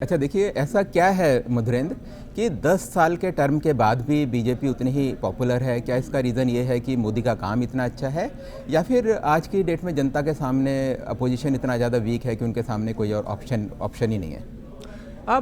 अच्छा देखिए, ऐसा क्या है मधुरेंद्र कि 10 साल के टर्म के बाद भी बीजेपी उतनी ही पॉपुलर है? क्या इसका रीज़न ये है कि मोदी का काम इतना अच्छा है, या फिर आज की डेट में जनता के सामने अपोजिशन इतना ज़्यादा वीक है कि उनके सामने कोई और ऑप्शन ही नहीं है?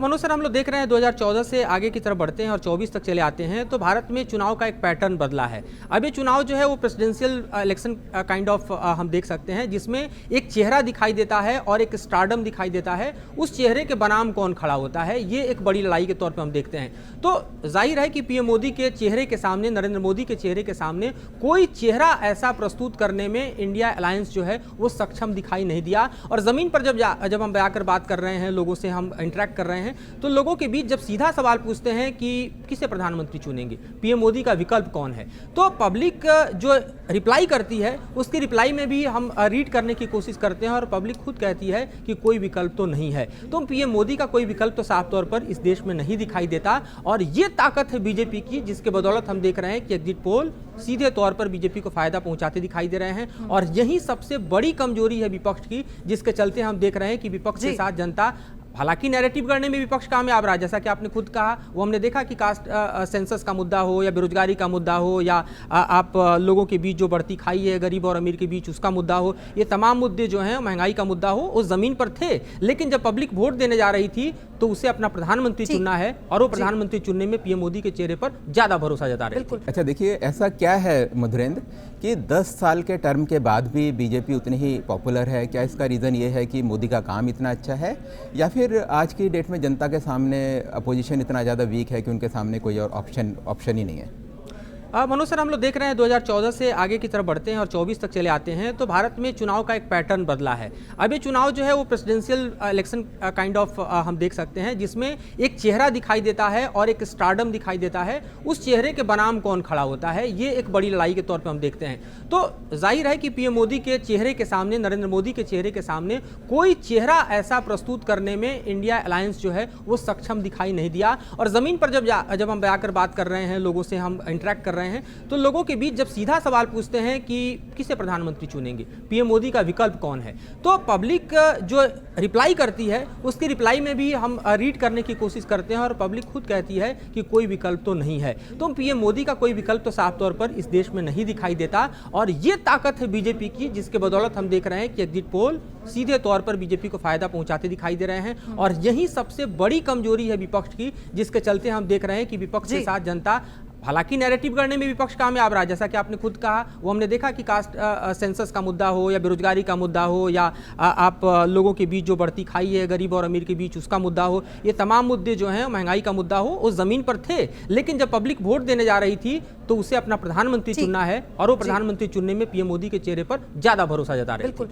मनोज सर, हम लोग देख रहे हैं 2014 से आगे की तरफ बढ़ते हैं और 24 तक चले आते हैं तो भारत में चुनाव का एक पैटर्न बदला है। अब ये चुनाव जो है वो प्रेसिडेंशियल इलेक्शन काइंड ऑफ हम देख सकते हैं, जिसमें एक चेहरा दिखाई देता है और एक स्टारडम दिखाई देता है। उस चेहरे के बनाम कौन खड़ा होता है, ये एक बड़ी लड़ाई के तौर पर हम देखते हैं। तो जाहिर है कि पीएम मोदी के चेहरे के सामने, नरेंद्र मोदी के चेहरे के सामने कोई चेहरा ऐसा प्रस्तुत करने में इंडिया अलायंस जो है वो सक्षम दिखाई नहीं दिया। और ज़मीन पर जब हम जाकर बात कर रहे हैं, लोगों से हम इंटरेक्ट कर रहे हैं, तो लोगों के बीच जब सीधा सवाल पूछते हैं कि किसे प्रधानमंत्री चुनेंगे, पीएम मोदी का विकल्प कौन है, तो पब्लिक जो रिप्लाई करती है उसकी रिप्लाई में भी हम रीड करने की कोशिश करते हैं और पब्लिक खुद कहती है कि कोई विकल्प तो नहीं है। तो पीएम मोदी का कोई विकल्प तो साफ तौर पर इस देश में नहीं दिखाई देता। और ये ताकत है बीजेपी की, जिसके बदौलत हम देख रहे हैं कि एग्जिट पोल सीधे तौर पर बीजेपी को फायदा पहुंचाते दिखाई दे रहे हैं। और यही सबसे बड़ी कमजोरी है विपक्ष की, जिसके चलते हम देख रहे हैं कि विपक्ष के साथ जनता, हालांकि नैरेटिव करने में विपक्ष कामयाब रहा, जैसा कि आपने खुद कहा, वो हमने देखा कि कास्ट सेंसस का मुद्दा हो या बेरोजगारी का मुद्दा हो या आप लोगों के बीच जो बढ़ती खाई है गरीब और अमीर के बीच उसका मुद्दा हो, ये तमाम मुद्दे जो हैं, महंगाई का मुद्दा हो, उस जमीन पर थे। लेकिन जब पब्लिक वोट देने जा रही थी तो उसे अपना प्रधानमंत्री चुनना है और वो प्रधानमंत्री चुनने में पीएम मोदी के चेहरे पर ज्यादा भरोसा जता रहे थे। अच्छा देखिए, ऐसा क्या है मधुरेंद्र कि 10 साल के टर्म के बाद भी बीजेपी उतनी ही पॉपुलर है? क्या इसका रीज़न ये है कि मोदी का काम इतना अच्छा है, या फिर आज की डेट में जनता के सामने अपोजिशन इतना ज़्यादा वीक है कि उनके सामने कोई और ऑप्शन ही नहीं है? मनोज सर, हम लोग देख रहे हैं 2014 से आगे की तरफ बढ़ते हैं और 24 तक चले आते हैं तो भारत में चुनाव का एक पैटर्न बदला है। अब ये चुनाव जो है वो प्रेसिडेंशियल इलेक्शन काइंड ऑफ हम देख सकते हैं, जिसमें एक चेहरा दिखाई देता है और एक स्टारडम दिखाई देता है। उस चेहरे के बनाम कौन खड़ा होता है, ये एक बड़ी लड़ाई के तौर पर हम देखते हैं। तो जाहिर है कि पीएम मोदी के चेहरे के सामने, नरेंद्र मोदी के चेहरे के सामने कोई चेहरा ऐसा प्रस्तुत करने में इंडिया अलायंस जो है वो सक्षम दिखाई नहीं दिया। और ज़मीन पर जब हम जाकर बात कर रहे हैं, लोगों से हम इंटरेक्ट कर रहे हैं, तो लोगों के बीच जब सीधा सवाल पूछते हैं कि किसे प्रधानमंत्री चुनेंगे, पीएम मोदी का विकल्प कौन है, तो पब्लिक जो रिप्लाई करती है उसकी रिप्लाई में भी हम रीड करने की कोशिश करते हैं और पब्लिक खुद कहती है कि कोई विकल्प तो नहीं है। तो पीएम मोदी का कोई विकल्प तो साफ तौर पर इस देश में नहीं दिखाई देता। और ये ताकत है बीजेपी की, जिसके बदौलत हम देख रहे हैं कि एग्जिट पोल सीधे तौर पर बीजेपी को फायदा पहुंचाते दिखाई दे रहे हैं। और यही सबसे बड़ी कमजोरी है विपक्ष की, जिसके चलते हम देख रहे हैं कि विपक्ष के साथ जनता, हालांकि नैरेटिव करने में विपक्ष कामयाब रहा, जैसा कि आपने खुद कहा, वो हमने देखा कि कास्ट सेंसस का मुद्दा हो या बेरोजगारी का मुद्दा हो या आप लोगों के बीच जो बढ़ती खाई है गरीब और अमीर के बीच उसका मुद्दा हो, ये तमाम मुद्दे जो हैं, महंगाई का मुद्दा हो, उस जमीन पर थे। लेकिन जब पब्लिक वोट देने जा रही थी तो उसे अपना प्रधानमंत्री चुनना है और वो प्रधानमंत्री चुनने में पीएम मोदी के चेहरे पर ज्यादा भरोसा जता रहे थे।